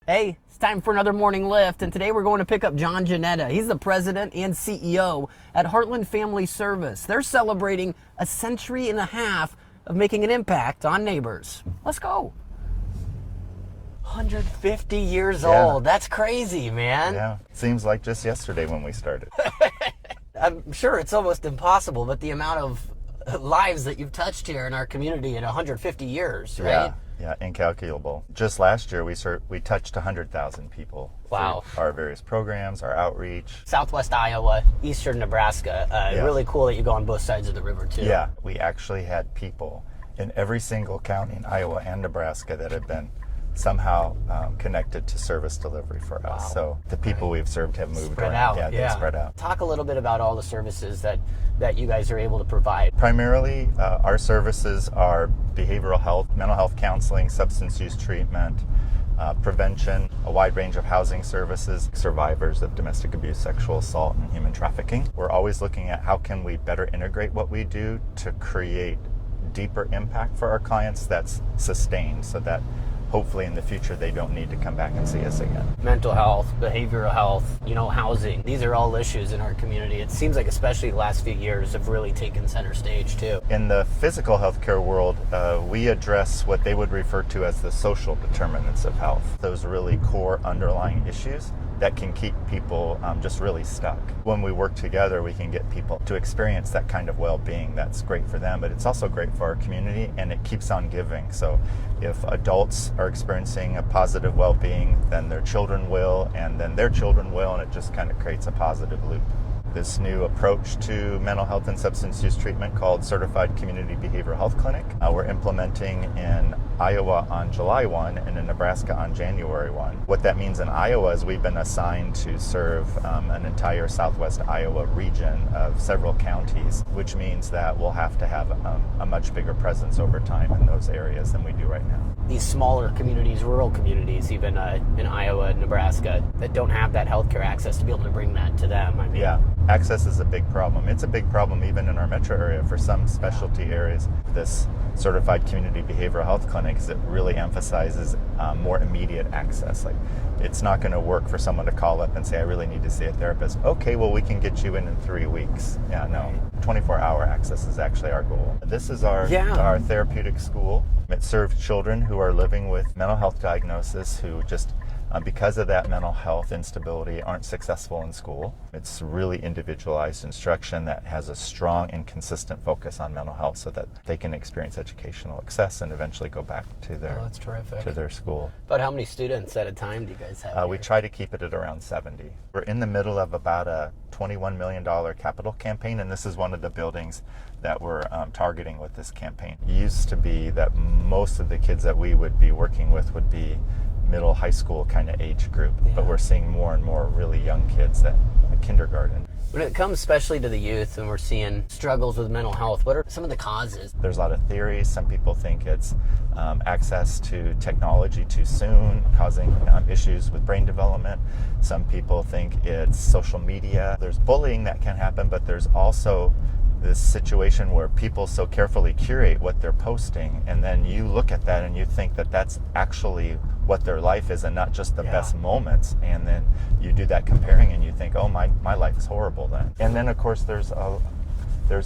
Hey, it's time for another morning lift, and today we're going to pick up John Jeanetta. He's the president and CEO at Heartland Family Service. They're celebrating a century and a half of making an impact on neighbors. Let's go. 150 years old. That's crazy, man. Yeah, seems like just yesterday when we started. I'm sure it's almost impossible, but the amount of lives that you've touched here in our community in 150 years, right? Yeah, incalculable. Just last year, we touched 100,000 people. Wow. Through our various programs, our outreach. Southwest Iowa, eastern Nebraska. Really cool that you go on both sides of the river, too. Yeah, we actually had people in every single county in Iowa and Nebraska that have been somehow connected to service delivery for us. Wow. So the people we've served have moved Spread around. out. They spread out. Talk a little bit about all the services that you guys are able to provide. Primarily, our services are behavioral health, mental health counseling, substance use treatment, prevention, a wide range of housing services, survivors of domestic abuse, sexual assault, and human trafficking. We're always looking at how can we better integrate what we do to create deeper impact for our clients that's sustained, so that hopefully in the future they don't need to come back and see us again. Mental health, behavioral health, housing. These are all issues in our community. It seems like especially the last few years have really taken center stage too. In the physical healthcare world, we address what they would refer to as the social determinants of health. Those really core underlying issues that can keep people just really stuck. When we work together, we can get people to experience that kind of well-being that's great for them, but it's also great for our community, and it keeps on giving. So if adults are experiencing a positive well-being, then their children will, and then their children will, and it just kind of creates a positive loop. This new approach to mental health and substance use treatment called Certified Community Behavioral Health Clinic, we're implementing in Iowa on July 1 and in Nebraska on January 1. What that means in Iowa is we've been assigned to serve an entire southwest Iowa region of several counties, which means that we'll have to have a much bigger presence over time in those areas than we do right now. These smaller communities, rural communities, even in Iowa and Nebraska, that don't have that healthcare access to be able to bring that to them. Yeah, access is a big problem. It's a big problem even in our metro area for some specialty areas. This Certified Community Behavioral Health Clinic, it really emphasizes more immediate access. Like, it's not going to work for someone to call up and say, I really need to see a therapist. Okay, well, we can get you in 3 weeks. Yeah, no, 24-hour access is actually our goal. This is our therapeutic school. It serves children who are living with mental health diagnosis who just because of that mental health instability aren't successful in school. It's really individualized instruction that has a strong and consistent focus on mental health so that they can experience educational success and eventually go back to their school. But how many students at a time do you guys have? We try to keep it at around 70. We're in the middle of about a $21 million capital campaign, and this is one of the buildings that we're targeting with this campaign. It used to be that most of the kids that we would be working with would be middle high school kind of age group, but we're seeing more and more really young kids that kindergarten. When it comes especially to the youth and we're seeing struggles with mental health, what are some of the causes? There's a lot of theories. Some people think it's access to technology too soon, causing issues with brain development. Some people think it's social media. There's bullying that can happen, but there's also this situation where people so carefully curate what they're posting, and then you look at that and you think that that's actually what their life is and not just the best moments, and then you do that comparing and you think, oh, my life is horrible then. And then of course there's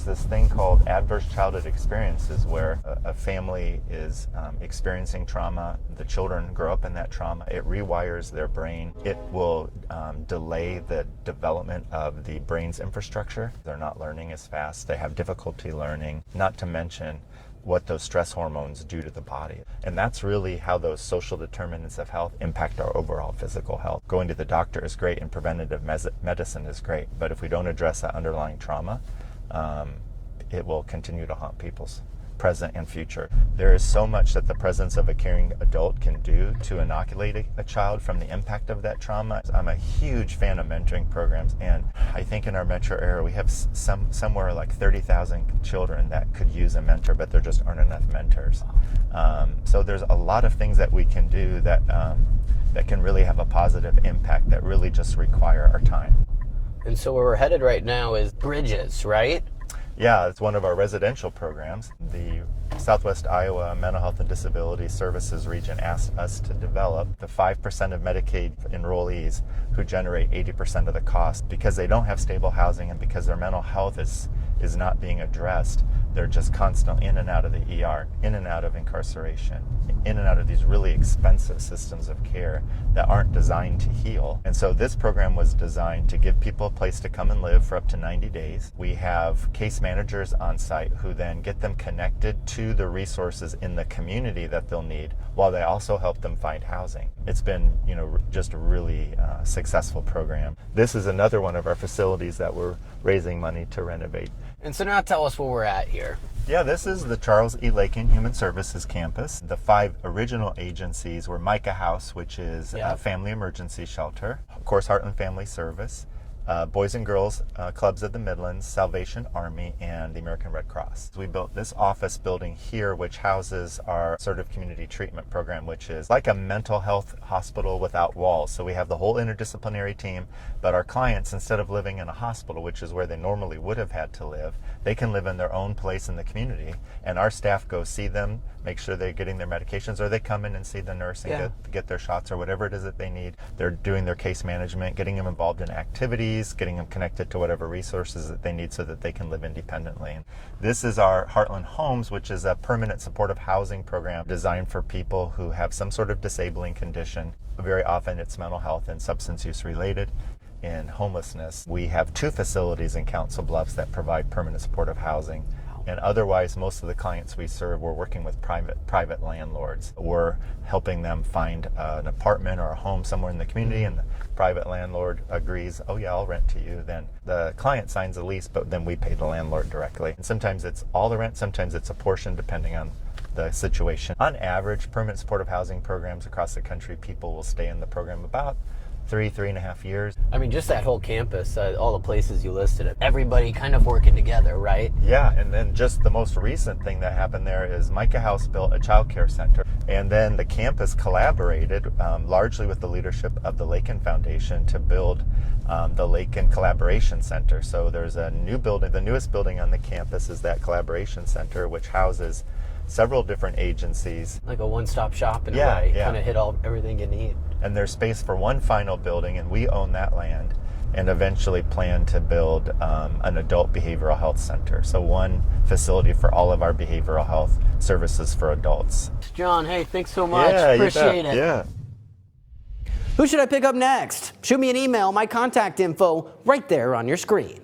this thing called adverse childhood experiences where a family is experiencing trauma. The children grow up in that trauma. It rewires their brain. It will delay the development of the brain's infrastructure. They're not learning as fast. They have difficulty learning, not to mention what those stress hormones do to the body. And that's really how those social determinants of health impact our overall physical health. Going to the doctor is great and preventative medicine is great, but if we don't address that underlying trauma, it will continue to haunt people's present and future. There is so much that the presence of a caring adult can do to inoculate a child from the impact of that trauma. I'm a huge fan of mentoring programs, and I think in our metro area we have somewhere like 30,000 children that could use a mentor, but there just aren't enough mentors. So there's a lot of things that we can do that can really have a positive impact that really just require our time. And so where we're headed right now is bridges, right? Yeah, it's one of our residential programs. The Southwest Iowa Mental Health and Disability Services region asked us to develop the 5% of Medicaid enrollees who generate 80% of the cost because they don't have stable housing and because their mental health is not being addressed. They're just constantly in and out of the ER, in and out of incarceration, in and out of these really expensive systems of care that aren't designed to heal. And so this program was designed to give people a place to come and live for up to 90 days. We have case managers on site who then get them connected to the resources in the community that they'll need, while they also help them find housing. It's been, just a really successful program. This is another one of our facilities that we're raising money to renovate. And so now tell us where we're at here. Yeah, this is the Charles E. Lakin Human Services campus. The 5 original agencies were Micah House, which is a family emergency shelter, of course, Heartland Family Service, Boys and Girls Clubs of the Midlands, Salvation Army, and the American Red Cross. We built this office building here, which houses our assertive community treatment program, which is like a mental health hospital without walls. So we have the whole interdisciplinary team, but our clients, instead of living in a hospital, which is where they normally would have had to live, they can live in their own place in the community, and our staff go see them, make sure they're getting their medications, or they come in and see the nurse and get their shots or whatever it is that they need. They're doing their case management, getting them involved in activities, getting them connected to whatever resources that they need so that they can live independently. This is our Heartland Homes, which is a permanent supportive housing program designed for people who have some sort of disabling condition. Very often it's mental health and substance use related. In homelessness, we have 2 facilities in Council Bluffs that provide permanent supportive housing. And otherwise, most of the clients we serve, we're working with private landlords. We're helping them find an apartment or a home somewhere in the community, and the private landlord agrees, oh yeah, I'll rent to you. Then the client signs a lease, but then we pay the landlord directly. And sometimes it's all the rent, sometimes it's a portion, depending on the situation. On average, permanent supportive housing programs across the country, people will stay in the program about 3.5 years. I mean, just that whole campus, all the places you listed, everybody kind of working together, right? Yeah, and then just the most recent thing that happened there is Micah House built a child care center. And then the campus collaborated largely with the leadership of the Lakin Foundation to build the Lakin Collaboration Center. So there's a new building, the newest building on the campus is that Collaboration Center, which houses several different agencies. Like a one-stop shop in a way, kind of hit everything you need. And there's space for one final building, and we own that land, and eventually plan to build an adult behavioral health center. So one facility for all of our behavioral health services for adults. John, hey, thanks so much. Yeah, appreciate it. Yeah. Who should I pick up next? Shoot me an email, my contact info right there on your screen.